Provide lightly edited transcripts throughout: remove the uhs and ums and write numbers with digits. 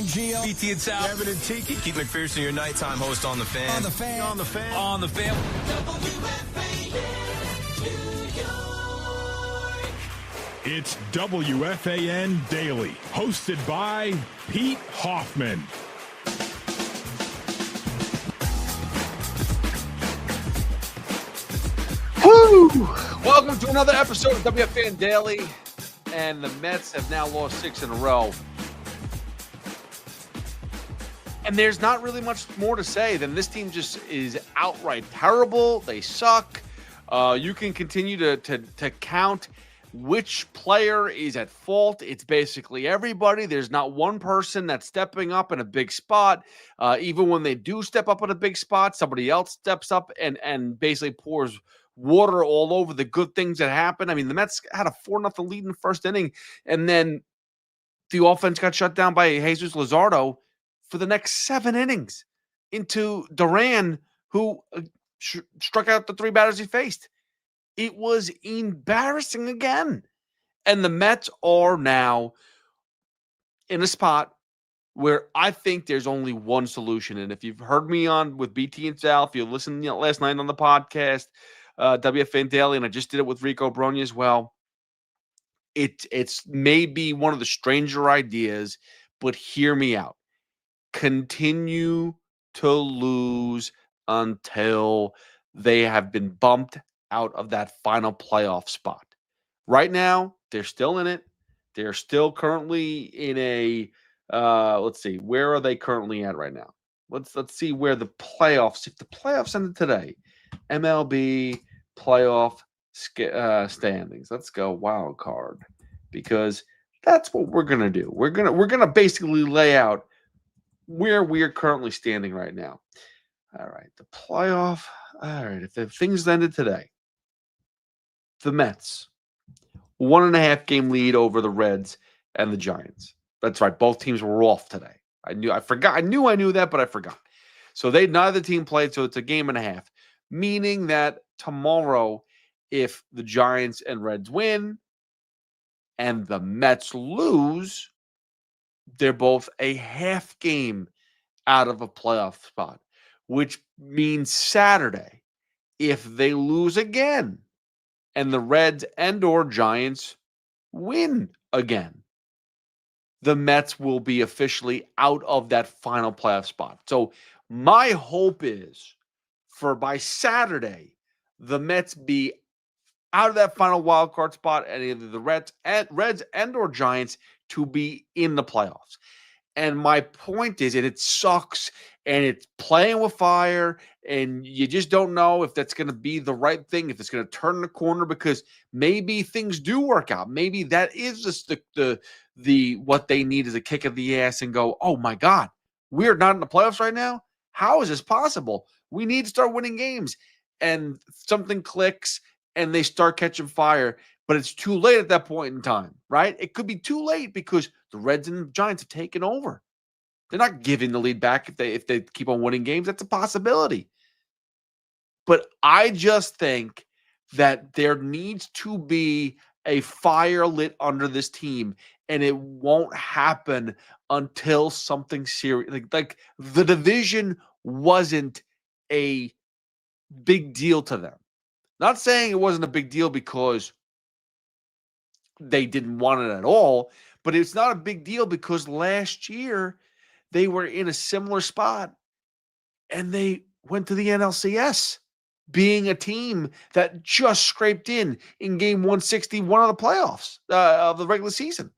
and Gio. BT and Sal. Kevin and Tiki. Keith McPherson, your nighttime host on The Fan. On the fan. On the fan. On the fan. It's WFAN Daily, hosted by Pete Hoffman. Woo! Welcome to another episode of WFAN Daily, and the Mets have now lost 6 in a row. And there's not really much more to say than this team just is outright terrible. They suck. You can continue to count which player is at fault. It's basically everybody. There's not one person that's stepping up in a big spot. Even when they do step up in a big spot, somebody else steps up and basically pours water all over the good things that happen. I mean, the Mets had a 4-0 lead in the first inning, and then the offense got shut down by Jesus Luzardo for the next 7 innings into Duran, who struck out the 3 batters he faced. It was embarrassing again. And the Mets are now in a spot where I think there's only one solution. And if you've heard me on with BT and Sal, if you listened last night on the podcast, WFAN Daily, and I just did it with Rico Bronya as well, it's maybe one of the stranger ideas, but hear me out. Continue to lose until they have been bumped out of that final playoff spot. Right now, they're still in it. They're still currently in a let's see, where are they currently at right now? Let's see where the playoffs, if the playoffs ended today, MLB playoff standings. Let's go wild card, because that's what we're gonna do. We're gonna basically lay out where we are currently standing right now. All right, the playoff. All right, if the things ended today, the Mets 1.5 game lead over the Reds and the Giants. That's right, both teams were off today. I knew that, but I forgot. So neither team played, so it's a 1.5 games, meaning that tomorrow, if the Giants and Reds win and the Mets lose, they're both a half game out of a playoff spot, which means Saturday, if they lose again and the Reds and or Giants win again, the Mets will be officially out of that final playoff spot. So my hope is for by Saturday, the Mets be out of that final wild card spot, and either the Reds and or Giants to be in the playoffs. And my point is, and it sucks, and it's playing with fire, and you just don't know if that's going to be the right thing, if it's going to turn the corner, because maybe things do work out. Maybe that is just the what they need is a kick of the ass and go, oh my God, we're not in the playoffs right now? How is this possible? We need to start winning games. And something clicks and they start catching fire, but it's too late at that point in time, right? It could be too late because the Reds and the Giants have taken over. They're not giving the lead back if they keep on winning games. That's a possibility. But I just think that there needs to be a fire lit under this team, and it won't happen until something serious. Like the division wasn't a big deal to them. Not saying it wasn't a big deal because they didn't want it at all, but it's not a big deal because last year they were in a similar spot and they went to the NLCS, being a team that just scraped in game 161 of the playoffs of the regular season.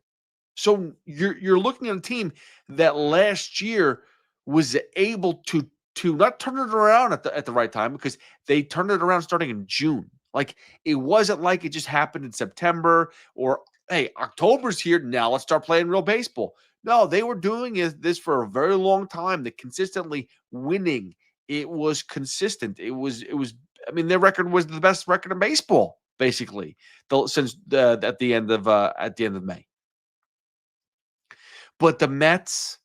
So you're looking at a team that last year was able to not turn it around at the right time, because they turned it around starting in June. Like, it wasn't like it just happened in September or, hey, October's here, now let's start playing real baseball. No, they were doing this for a very long time. They consistently winning. It was consistent. It was. I mean, their record was the best record in baseball, basically, since at the end of May. But the Mets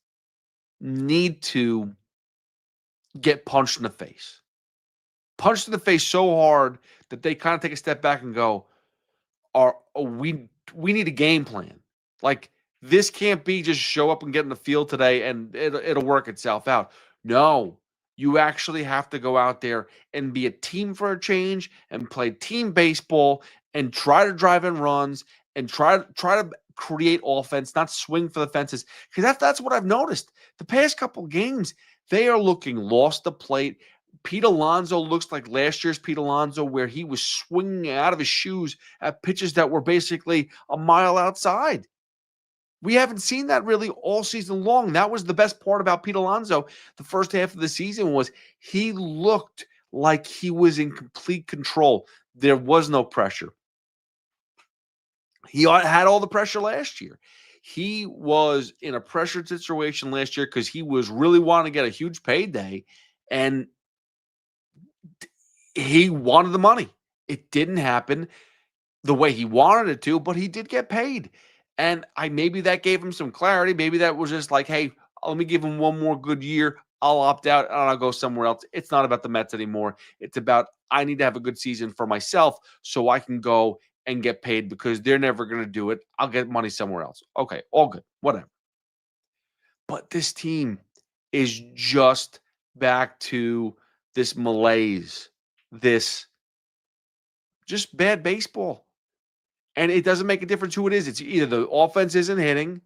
need to get punched in the face. Punched in the face so hard that they kind of take a step back and go, we need a game plan. Like, This can't be just show up and get in the field today and it'll work itself out. No, you actually have to go out there and be a team for a change and play team baseball and try to drive in runs and try to create offense, not swing for the fences. Because that's what I've noticed. The past couple games, they are looking lost the plate. Pete Alonso looks like last year's Pete Alonso, where he was swinging out of his shoes at pitches that were basically a mile outside. We haven't seen that really all season long. That was the best part about Pete Alonso the first half of the season was he looked like he was in complete control. There was no pressure. He had all the pressure last year. He was in a pressured situation last year because he was really wanting to get a huge payday, and he wanted the money. It didn't happen the way he wanted it to, but he did get paid. And maybe that gave him some clarity. Maybe that was just like, hey, let me give him one more good year. I'll opt out and I'll go somewhere else. It's not about the Mets anymore. It's about I need to have a good season for myself so I can go and get paid because they're never going to do it. I'll get money somewhere else. Okay, all good, whatever. But this team is just back to this malaise, this just bad baseball. And it doesn't make a difference who it is. It's either the offense isn't hitting,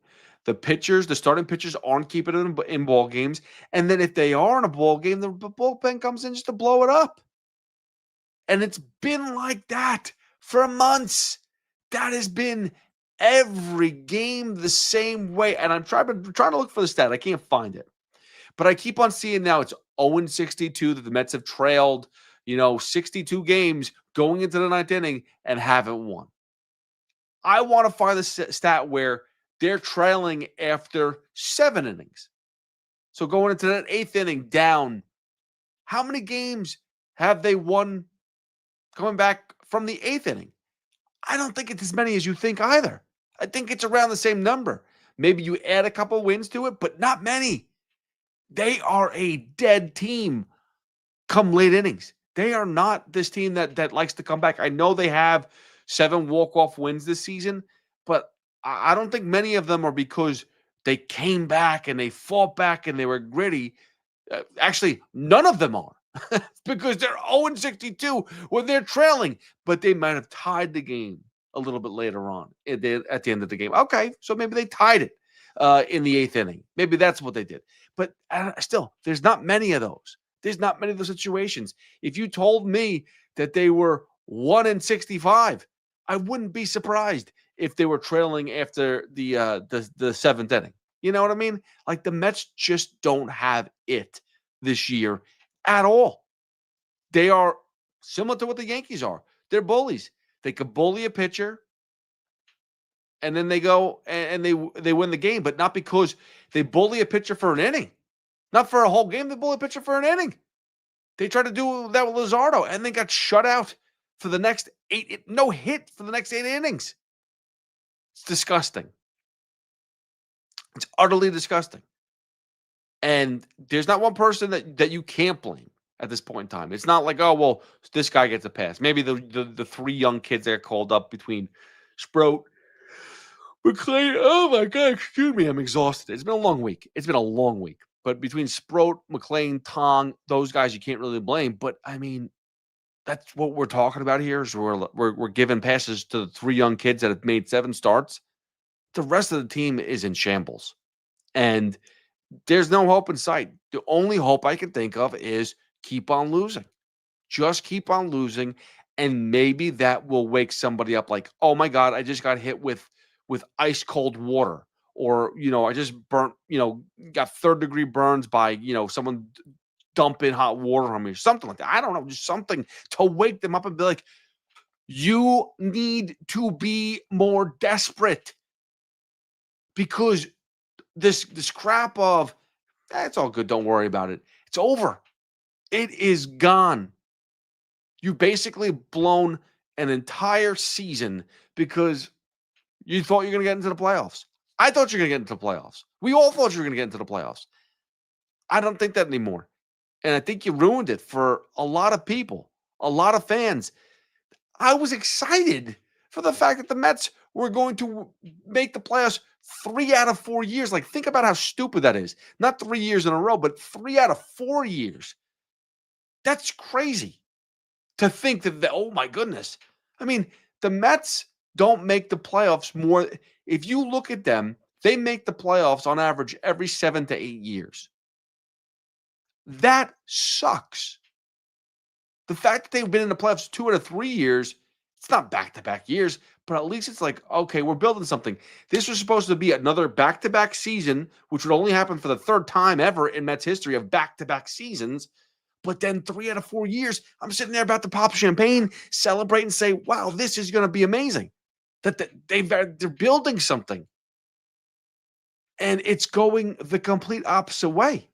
the pitchers, the starting pitchers aren't keeping it in ball games, and then if they are in a ball game, the bullpen comes in just to blow it up. And it's been like that for months. That has been every game the same way. And I'm trying to look for the stat. I can't find it. But I keep on seeing now it's 0-62 that the Mets have trailed, 62 games going into the ninth inning and haven't won. I want to find the stat where they're trailing after 7 innings. So going into that 8th inning down, how many games have they won coming back from the 8th inning? I don't think it's as many as you think either. I think it's around the same number. Maybe you add a couple wins to it, but not many. They are a dead team come late innings. They are not this team that likes to come back. I know they have 7 walk-off wins this season, but I don't think many of them are because they came back and they fought back and they were gritty. Actually, none of them are because they're 0-62 when they're trailing, but they might have tied the game a little bit later on at the end of the game. Okay, so maybe they tied it in the 8th inning. Maybe that's what they did. But still, there's not many of those. There's not many of those situations. If you told me that they were 1-65, I wouldn't be surprised if they were trailing after the 7th inning. You know what I mean? Like the Mets just don't have it this year at all. They are similar to what the Yankees are. They're bullies. They could bully a pitcher, and then they go and they win the game, but not because they bully a pitcher for an inning. Not for a whole game. They bully a pitcher for an inning. They tried to do that with Luzardo and they got shut out for the next 8, no hit for the next 8 innings. It's disgusting. It's utterly disgusting. And there's not one person that you can't blame at this point in time. It's not like, oh, well, this guy gets a pass. Maybe the 3 young kids that are called up between Sproat, McLean. Oh, my God, excuse me. I'm exhausted. It's been a long week. But between Sproat, McLean, Tong, those guys you can't really blame. But, I mean, that's what we're talking about here is we're giving passes to the 3 young kids that have made 7 starts. The rest of the team is in shambles. And there's no hope in sight. The only hope I can think of is keep on losing. Just keep on losing. And maybe that will wake somebody up like, oh, my God, I just got hit with ice cold water. Or, I just burnt, got 3rd-degree burns by, someone dumping hot water on me or something like that. I don't know, just something to wake them up and be like, you need to be more desperate because this crap of, it's all good, don't worry about it. It's over. It is gone. You basically blown an entire season because you thought you were going to get into the playoffs. I thought you were going to get into the playoffs. We all thought you were going to get into the playoffs. I don't think that anymore. And I think you ruined it for a lot of people, a lot of fans. I was excited for the fact that the Mets were going to make the playoffs 3 out of 4 years. Like, think about how stupid that is. Not 3 years in a row, but 3 out of 4 years. That's crazy to think that, oh my goodness. I mean, the Mets don't make the playoffs more. If you look at them, they make the playoffs on average every 7 to 8 years. That sucks. The fact that they've been in the playoffs 2 out of 3 years, it's not back-to-back years, but at least it's like, okay, we're building something. This was supposed to be another back-to-back season, which would only happen for the third time ever in Mets history of back-to-back seasons. But then 3 out of 4 years, I'm sitting there about to pop champagne, celebrate, and say, wow, this is going to be amazing. That they're building something. And it's going the complete opposite way.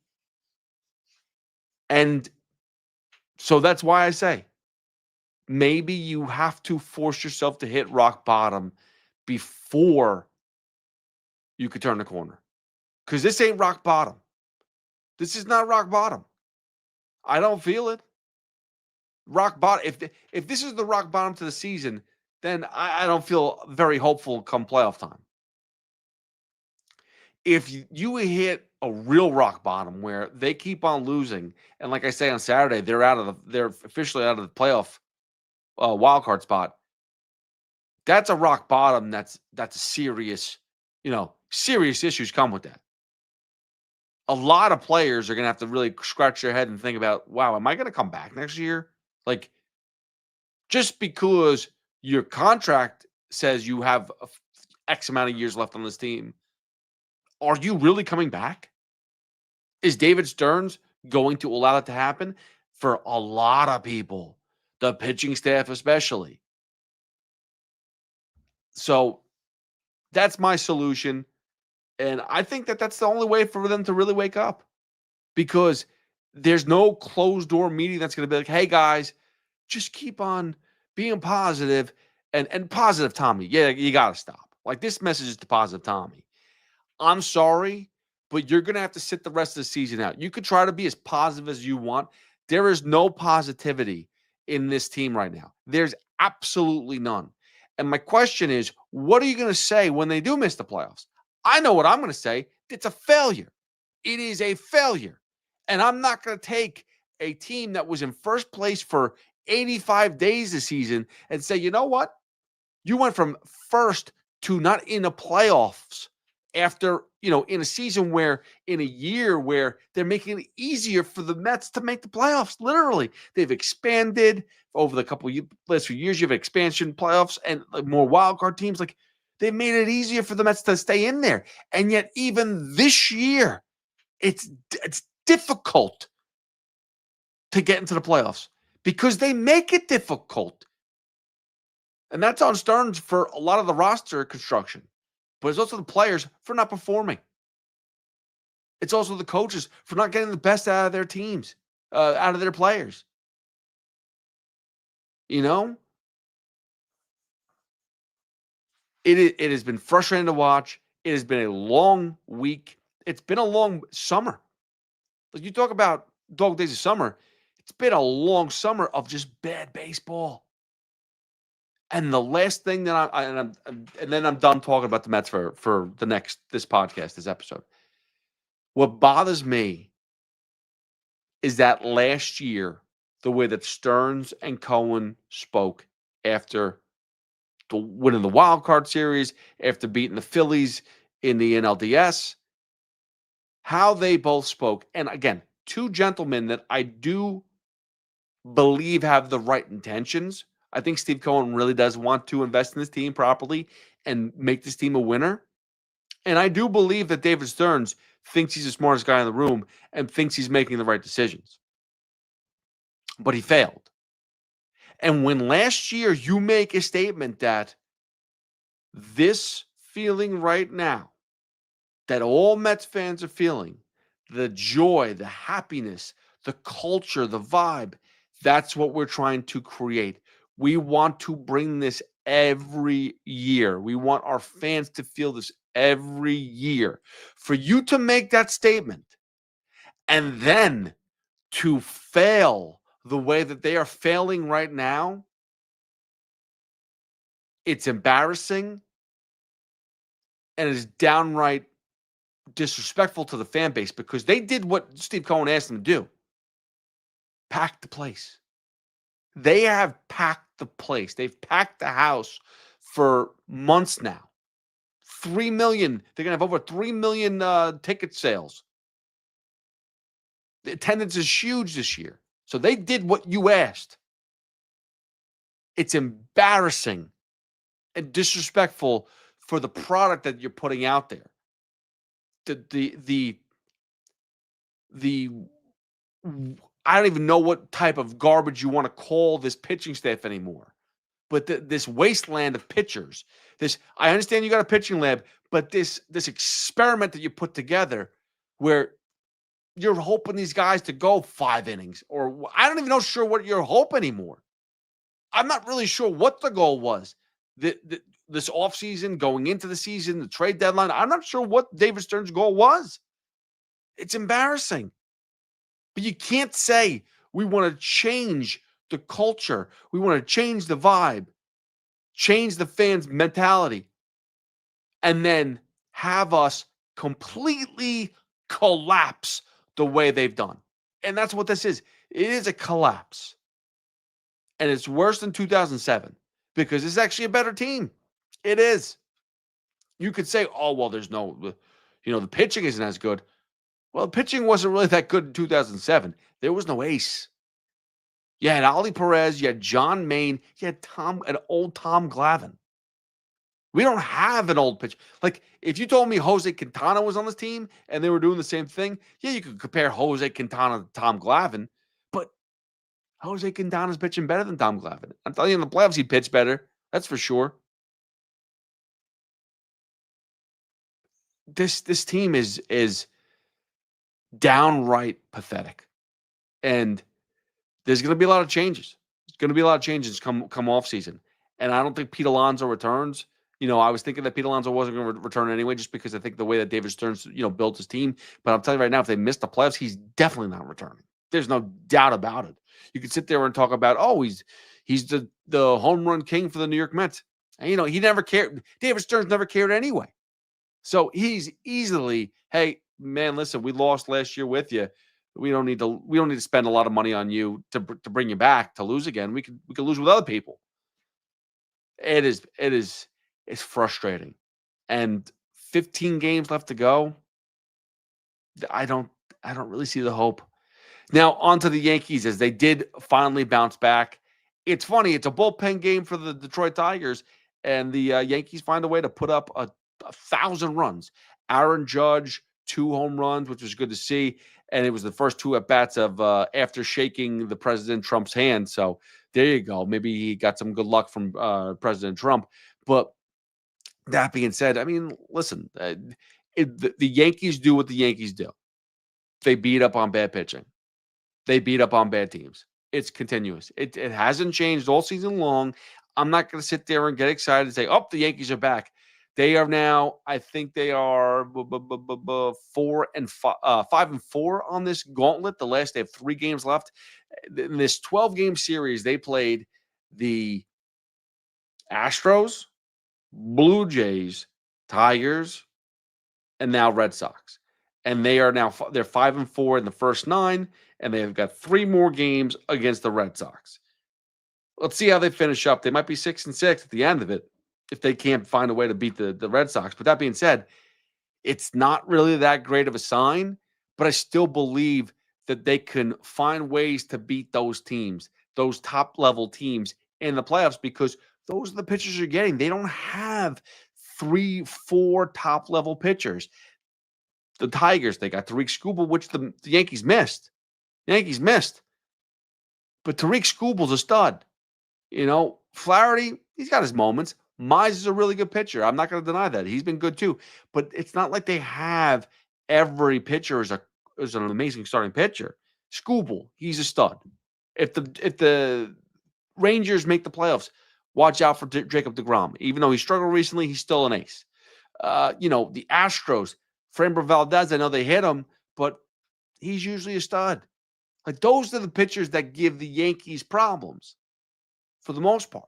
And so that's why I say, maybe you have to force yourself to hit rock bottom before you could turn the corner. Because this ain't rock bottom. This is not rock bottom. I don't feel it. Rock bottom. If this is the rock bottom to the season, then I don't feel very hopeful come playoff time. If you hit a real rock bottom where they keep on losing, and like I say on Saturday, they're officially out of the playoff wild card spot. That's a rock bottom. That's a serious, serious issues come with that. A lot of players are going to have to really scratch their head and think about, wow, am I going to come back next year? Like, just because your contract says you have X amount of years left on this team, are you really coming back? Is David Stearns going to allow that to happen? For a lot of people, the pitching staff especially. So that's my solution. And I think that that's the only way for them to really wake up, because there's no closed door meeting that's going to be like, hey, guys, just keep on being positive and positive Tommy. Yeah, you got to stop. Like, this message is to positive Tommy. I'm sorry, but you're going to have to sit the rest of the season out. You could try to be as positive as you want. There is no positivity in this team right now. There's absolutely none. And my question is, what are you going to say when they do miss the playoffs? I know what I'm going to say. It's a failure. It is a failure. And I'm not going to take a team that was in first place for 85 days this season and say, you know what? You went from first to not in the playoffs after, in a season where, in a year where they're making it easier for the Mets to make the playoffs. Literally, they've expanded over the last few years. You have expansion playoffs and more wild card teams. Like, they made it easier for the Mets to stay in there. And yet, even this year, it's difficult to get into the playoffs because they make it difficult. And that's on Stearns for a lot of the roster construction. But it's also the players for not performing. It's also the coaches for not getting the best out of their teams, out of their players. It has been frustrating to watch. It has been a long week. It's been a long summer. Like, you talk about dog days of summer, it's been a long summer of just bad baseball. And the last thing that and then I'm done talking about the Mets for this podcast, this episode. What bothers me is that last year, the way that Stearns and Cohen spoke after winning the wild card series, after beating the Phillies in the NLDS, how they both spoke. And again, two gentlemen that I do believe have the right intentions. I think Steve Cohen really does want to invest in this team properly and make this team a winner. And I do believe that David Stearns thinks he's the smartest guy in the room and thinks he's making the right decisions. But he failed. And when last year you make a statement that this feeling right now, that all Mets fans are feeling, the joy, the happiness, the culture, the vibe, that's what we're trying to create. We want to bring this every year. We want our fans to feel this every year. For you to make that statement and then to fail the way that they are failing right now, it's embarrassing and it is downright disrespectful to the fan base because they did what Steve Cohen asked them to do. Pack the place. They have packed the place. They've packed the house for months now. 3 million. They're going to have over 3 million ticket sales. The attendance is huge this year. So they did what you asked. It's embarrassing and disrespectful for the product that you're putting out there. The I don't even know what type of garbage you want to call this pitching staff anymore. But this wasteland of pitchers, I understand you got a pitching lab, but this experiment that you put together where you're hoping these guys to go 5 innings, or I don't even know sure what your hope anymore. I'm not really sure what the goal was. This offseason, going into the season, the trade deadline, I'm not sure what David Stern's goal was. It's embarrassing. But you can't say we want to change the culture. We want to change the vibe, change the fans' mentality, and then have us completely collapse the way they've done. And that's what this is. It is a collapse. And it's worse than 2007 because it's actually a better team. It is. You could say, oh, well, there's no, the pitching isn't as good. Well, the pitching wasn't really that good in 2007. There was no ace. You had Ollie Perez, you had John Maine, you had an old Tom Glavine. We don't have an old pitcher. Like, if you told me Jose Quintana was on this team and they were doing the same thing, yeah, you could compare Jose Quintana to Tom Glavine, but Jose Quintana's pitching better than Tom Glavine. I'm telling you, in the playoffs, he pitched better. That's for sure. This team is downright pathetic. And there's going to be a lot of changes. There's going to be a lot of changes come off season. And I don't think Pete Alonso returns. I was thinking that Pete Alonso wasn't going to return anyway, just because I think the way that David Stearns, built his team. But I'm telling you right now, if they miss the playoffs, he's definitely not returning. There's no doubt about it. You could sit there and talk about, he's the home run king for the New York Mets. And, he never cared. David Stearns never cared anyway. So he's easily, hey, man, listen, we lost last year with you. We don't need to spend a lot of money on you to bring you back to lose again. We could lose with other people. It's frustrating. And 15 games left to go. I don't really see the hope. Now, on to the Yankees, as they did finally bounce back. It's funny. It's a bullpen game for the Detroit Tigers, and the Yankees find a way to put up 1,000 runs. Aaron Judge, 2 home runs, which was good to see. And it was the first 2 at-bats of after shaking the President Trump's hand. So there you go. Maybe he got some good luck from President Trump. But that being said, I mean, listen, the Yankees do what the Yankees do. They beat up on bad pitching. They beat up on bad teams. It's continuous. It hasn't changed all season long. I'm not going to sit there and get excited and say, oh, the Yankees are back. They are now, I think they are 5-4 on this gauntlet. They have 3 games left. In this 12-game series, they played the Astros, Blue Jays, Tigers, and now Red Sox. And they're 5-4 in the first 9, and they've got 3 more games against the Red Sox. Let's see how they finish up. They might be 6-6 at the end of it, if they can't find a way to beat the Red Sox. But that being said, it's not really that great of a sign, but I still believe that they can find ways to beat those teams, those top-level teams in the playoffs, because those are the pitchers you're getting. They don't have 3-4 top-level pitchers. The Tigers, they got Tariq Skubal, which the Yankees missed. But Tariq Skubal's a stud. Flaherty, he's got his moments. Mize is a really good pitcher. I'm not going to deny that. He's been good too. But it's not like they have every pitcher as an amazing starting pitcher. Skubal, he's a stud. If the Rangers make the playoffs, watch out for Jacob deGrom. Even though he struggled recently, he's still an ace. The Astros, Framber Valdez, I know they hit him, but he's usually a stud. Like, those are the pitchers that give the Yankees problems for the most part.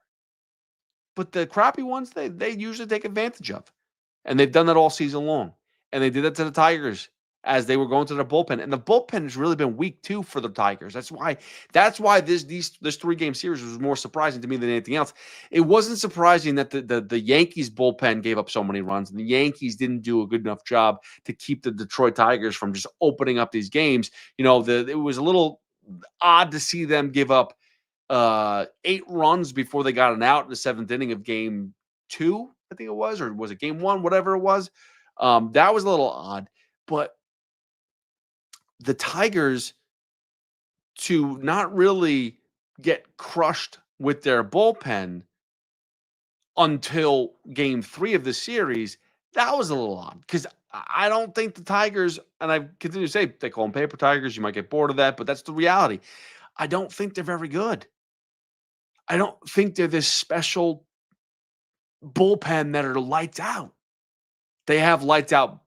But the crappy ones, they usually take advantage of. And they've done that all season long. And they did that to the Tigers as they were going to their bullpen. And the bullpen has really been weak too for the Tigers. That's why this 3-game series was more surprising to me than anything else. It wasn't surprising that the Yankees bullpen gave up so many runs, and the Yankees didn't do a good enough job to keep the Detroit Tigers from just opening up these games. It was a little odd to see them give up 8 runs before they got an out in the 7th inning of game 2, I think it was, or was it game 1, whatever it was. That was a little odd, but the Tigers to not really get crushed with their bullpen until game 3 of the series, that was a little odd because I don't think the Tigers, and I continue to say they call them paper Tigers. You might get bored of that, but that's the reality. I don't think they're very good. I don't think they're this special bullpen that are lights out. They have lights out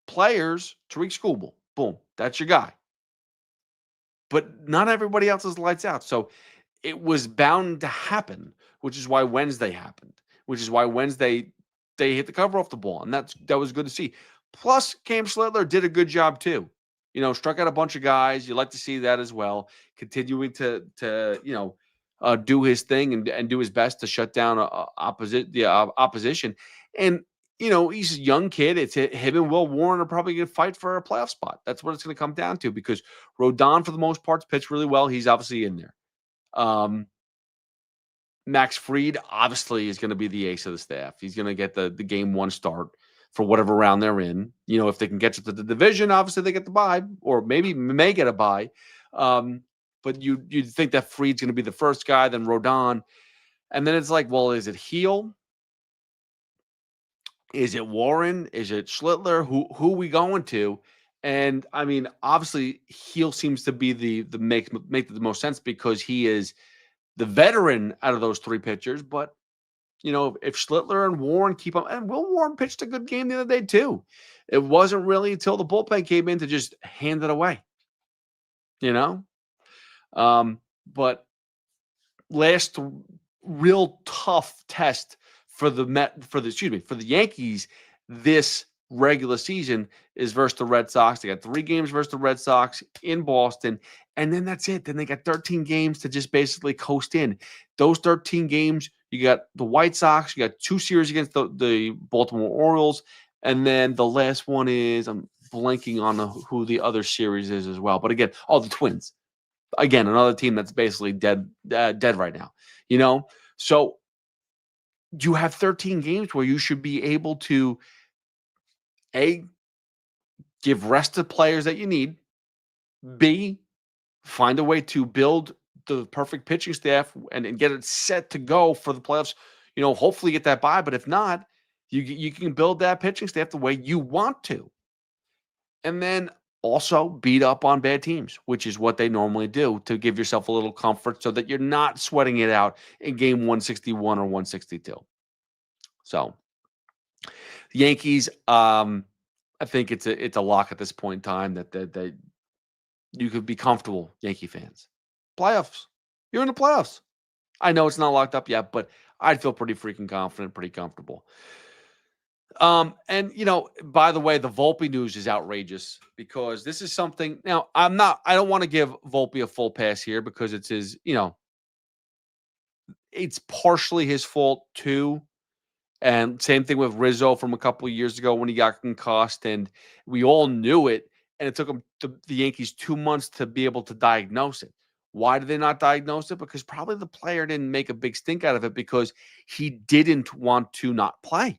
players. Tariq Skubal, boom, that's your guy. But not everybody else is lights out. So it was bound to happen, which is why Wednesday happened, which is why Wednesday they hit the cover off the ball. And that was good to see. Plus, Cam Schlittler did a good job too. Struck out a bunch of guys. You like to see that as well. Continuing to do his thing and do his best to shut down opposition. And he's a young kid. It's him and Will Warren are probably going to fight for a playoff spot. That's what it's going to come down to because Rodon, for the most part, pitched really well. He's obviously in there. Max Fried obviously is going to be the ace of the staff. He's going to get the game 1 start for whatever round they're in. If they can get to the division, obviously they get the bye, or maybe may get a bye. But you'd think that Fried's going to be the first guy, then Rodon. And then it's like, well, is it Heel? Is it Warren? Is it Schlittler? Who are we going to? And I mean, obviously, Heel seems to be the make the most sense because he is the veteran out of those 3 pitchers. But if Schlittler and Warren keep up, and Will Warren pitched a good game the other day too. It wasn't really until the bullpen came in to just hand it away. But last real tough test for the Yankees this regular season is versus the Red Sox. They got 3 games versus the Red Sox in Boston, and then that's it. Then they got 13 games to just basically coast in. Those 13 games, you got the White Sox, you got 2 series against the Baltimore Orioles, and then the last one is, I'm blanking on who the other series is as well. But again, the Twins. Again, another team that's basically dead right now. So you have 13 games where you should be able to A, give rest to players that you need, B, find a way to build the perfect pitching staff and get it set to go for the playoffs. Hopefully get that bye, but if not, you can build that pitching staff the way you want to. And then also beat up on bad teams, which is what they normally do to give yourself a little comfort so that you're not sweating it out in game 161 or 162. So the Yankees, I think it's a lock at this point in time that you could be comfortable, Yankee fans. Playoffs. You're in the playoffs. I know it's not locked up yet, but I'd feel pretty freaking confident, pretty comfortable. And by the way, the Volpe news is outrageous because this is something. Now, I don't want to give Volpe a full pass here because it's his, it's partially his fault too. And same thing with Rizzo from a couple of years ago when he got concussed, and we all knew it. And it took the Yankees 2 months to be able to diagnose it. Why did they not diagnose it? Because probably the player didn't make a big stink out of it because he didn't want to not play.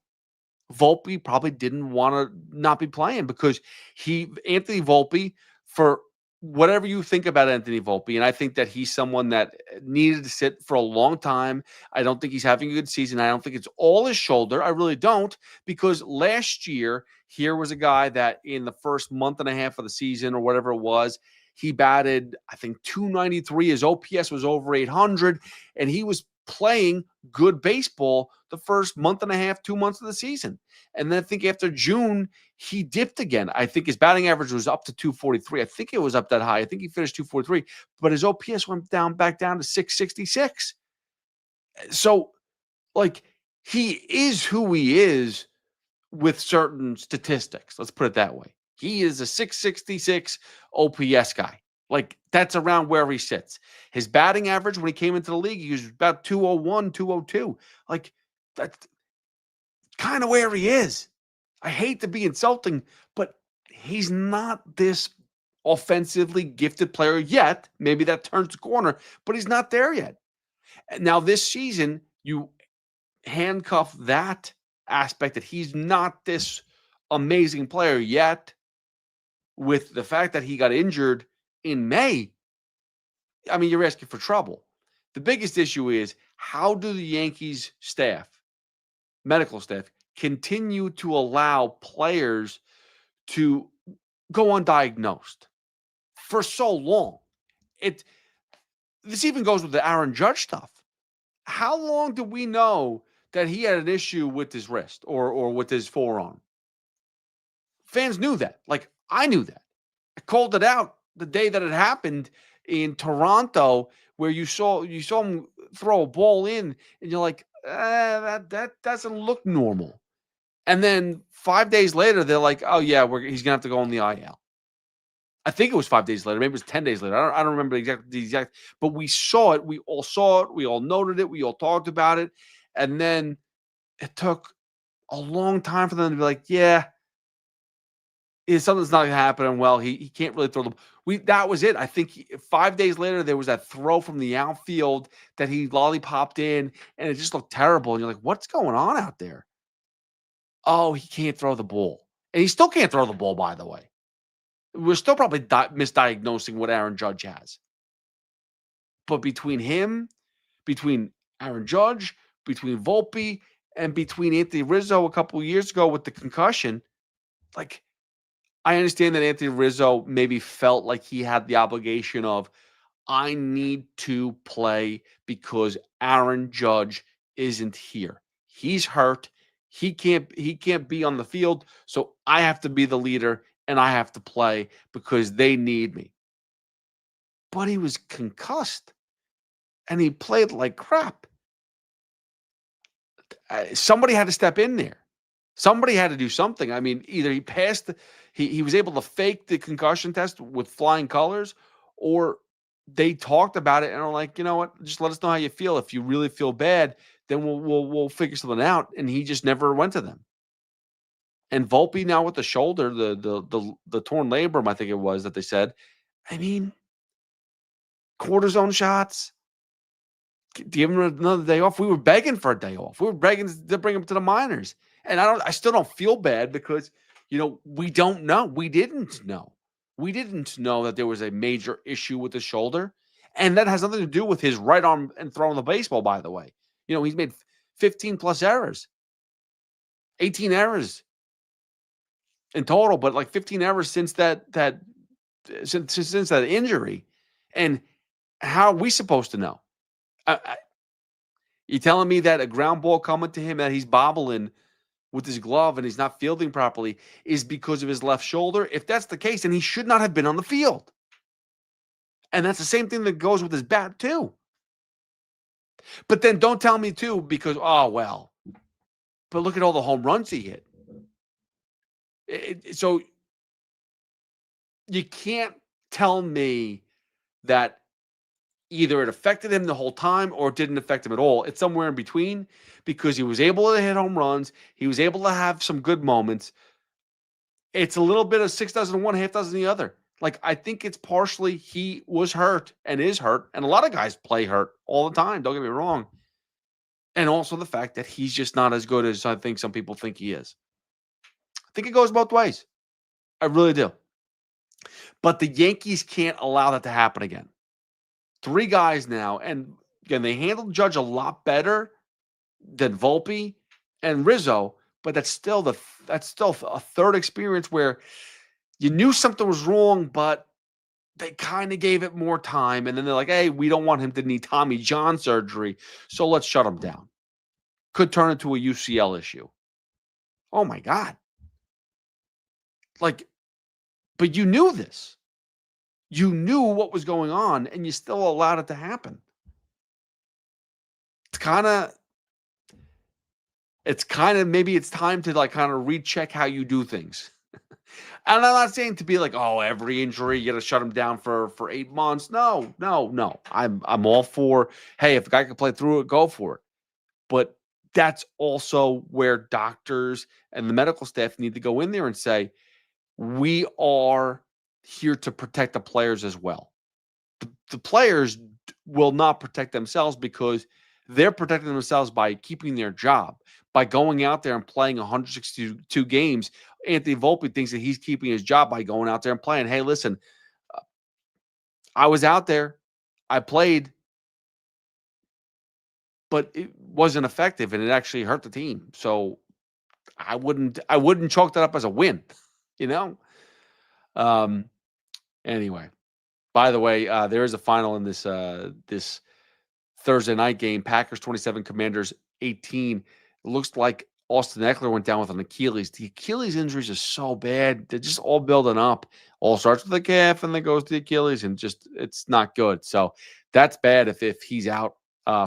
Volpe probably didn't want to not be playing because Anthony Volpe, for whatever you think about Anthony Volpe, and I think that he's someone that needed to sit for a long time. I don't think he's having a good season. I don't think it's all his shoulder. I really don't, because last year, here was a guy that in the first month and a half of the season or whatever it was, he batted, I think, 293. His OPS was over 800, and he was playing good baseball the first month and a half, 2 months of the season. And then I think after June, he dipped again. I think his batting average was up to 243. I think it was up that high. I think he finished 243, but his OPS went back down to 666. So, he is who he is with certain statistics. Let's put it that way. He is a 666 OPS guy. Like, that's around where he sits. His batting average when he came into the league, he was about 201, 202. Like, that's kind of where he is. I hate to be insulting, but he's not this offensively gifted player yet. Maybe that turns the corner, but he's not there yet. Now, this season, you handcuff that aspect that he's not this amazing player yet with the fact that he got injured in May. I mean, you're asking for trouble. The biggest issue is, how do the Yankees staff, medical staff, continue to allow players to go undiagnosed for so long? This even goes with the Aaron Judge stuff. How long do we know that he had an issue with his wrist or with his forearm? Fans knew that. Like, I knew that. I called it out the day that it happened in Toronto, where you saw him throw a ball in, and you're like, that doesn't look normal. And then 5 days later, they're like, oh yeah, he's gonna have to go on the IL. I think it was 5 days later, maybe it was 10 days later. I don't remember the exact, but we saw it. We all saw it. We all noted it. We all talked about it. And then it took a long time for them to be like, yeah, something's not happening well. He can't really throw the ball. That was it. I think 5 days later, there was that throw from the outfield that he lollipopped in, and it just looked terrible. And you're like, what's going on out there? Oh, he can't throw the ball. And he still can't throw the ball, by the way. We're still probably misdiagnosing what Aaron Judge has. But between Aaron Judge, between Volpe, and between Anthony Rizzo a couple of years ago with the concussion, like, I understand that Anthony Rizzo maybe felt like he had the obligation of, I need to play because Aaron Judge isn't here. He's hurt. He can't be on the field, so I have to be the leader and I have to play because they need me. But he was concussed and he played like crap. Somebody had to step in there. Somebody had to do something. I mean, either he was able to fake the concussion test with flying colors, or they talked about it and are like, you know what, just let us know how you feel. If you really feel bad, then we'll figure something out. And he just never went to them. And Volpe now with the shoulder, the torn labrum, I think it was that they said. I mean, cortisone shots. Give him another day off. We were begging for a day off. We were begging to bring him to the minors. And I still don't feel bad because, we don't know. We didn't know. We didn't know that there was a major issue with the shoulder. And that has nothing to do with his right arm and throwing the baseball, by the way. He's made 15 plus errors, 18 errors in total, but like 15 errors since that injury. And how are we supposed to know? You telling me that a ground ball coming to him that he's bobbling with his glove and he's not fielding properly is because of his left shoulder? If that's the case, then he should not have been on the field. And that's the same thing that goes with his bat too. But then don't tell me too, because, but look at all the home runs he hit. So you can't tell me that either it affected him the whole time or it didn't affect him at all. It's somewhere in between, because he was able to hit home runs. He was able to have some good moments. It's a little bit of 6 dozen one, half dozen the other. Like, I think it's partially he was hurt and is hurt. And a lot of guys play hurt all the time. Don't get me wrong. And also the fact that he's just not as good as I think some people think he is. I think it goes both ways. I really do. But the Yankees can't allow that to happen again. 3 guys now, and again, they handled Judge a lot better than Volpe and Rizzo, but that's still a third experience where you knew something was wrong, but they kind of gave it more time, and then they're like, hey, we don't want him to need Tommy John surgery, so let's shut him down. Could turn into a UCL issue. Oh my God. Like, but you knew this. You knew what was going on, and you still allowed it to happen. It's kind of maybe it's time to like kind of recheck how you do things. And I'm not saying to be like, oh, every injury you got to shut him down for 8 months. No. I'm all for, hey, if a guy can play through it, go for it. But that's also where doctors and the medical staff need to go in there and say, we are here to protect the players as well. The players will not protect themselves because they're protecting themselves by keeping their job, by going out there and playing 162 games. Anthony Volpe thinks that he's keeping his job by going out there and playing. Hey, listen, I was out there, I played, but it wasn't effective and it actually hurt the team. So I wouldn't chalk that up as a win, you know? Anyway, by the way, there is a final in this Thursday night game. Packers 27, Commanders 18. It looks like Austin Eckler went down with an Achilles. The Achilles injuries are so bad. They're just all building up. All starts with the calf and then goes to the Achilles, and just it's not good. So that's bad if he's out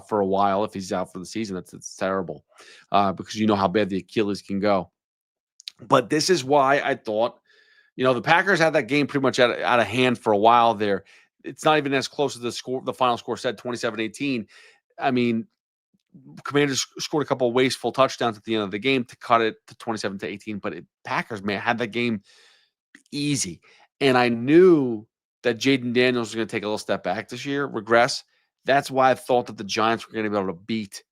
for a while. If he's out for the season, it's terrible because you know how bad the Achilles can go. But this is why I thought, the Packers had that game pretty much out of hand for a while there. It's not even as close as the final score said, 27-18. I mean, Commanders scored a couple of wasteful touchdowns at the end of the game to cut it to 27-18, but Packers, man, had that game easy. And I knew that Jaden Daniels was going to take a little step back this year, regress. That's why I thought that the Giants were going to be able to beat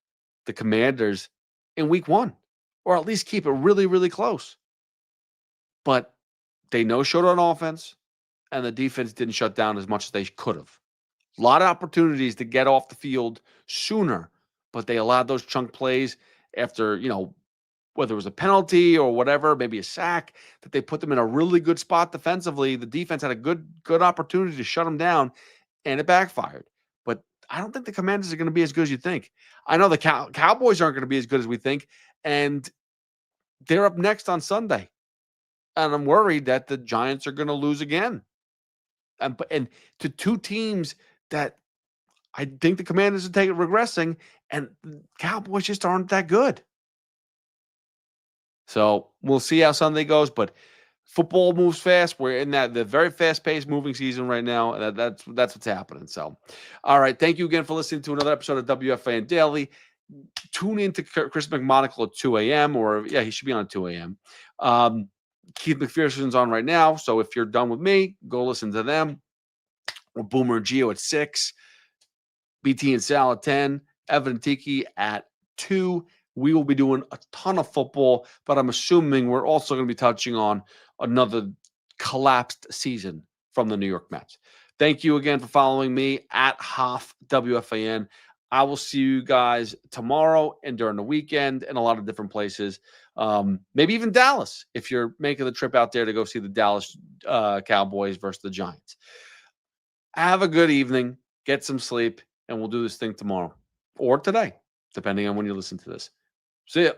the Commanders in week 1, or at least keep it really, really close. But they no-showed on offense, and the defense didn't shut down as much as they could have. A lot of opportunities to get off the field sooner, but they allowed those chunk plays after, whether it was a penalty or whatever, maybe a sack, that they put them in a really good spot defensively. The defense had a good opportunity to shut them down, and it backfired. But I don't think the Commanders are going to be as good as you think. I know the Cowboys aren't going to be as good as we think, and they're up next on Sunday. And I'm worried that the Giants are going to lose again. And to two teams that I think the Commanders are regressing, and Cowboys just aren't that good. So we'll see how Sunday goes, but football moves fast. We're in the very fast-paced moving season right now. That's what's happening. So, all right. Thank you again for listening to another episode of WFAN Daily. Tune in to Chris McMonagle at 2 a.m. he should be on at 2 a.m. Keith McPherson's on right now. So if you're done with me, go listen to them. Or Boomer and Gio at 6. BT and Sal at 10. Evan and Tiki at 2. We will be doing a ton of football, but I'm assuming we're also going to be touching on another collapsed season from the New York Mets. Thank you again for following me at Hoff WFAN. I will see you guys tomorrow and during the weekend in a lot of different places. Maybe even Dallas, if you're making the trip out there to go see the Dallas Cowboys versus the Giants. Have a good evening, get some sleep, and we'll do this thing tomorrow or today, depending on when you listen to this. See ya.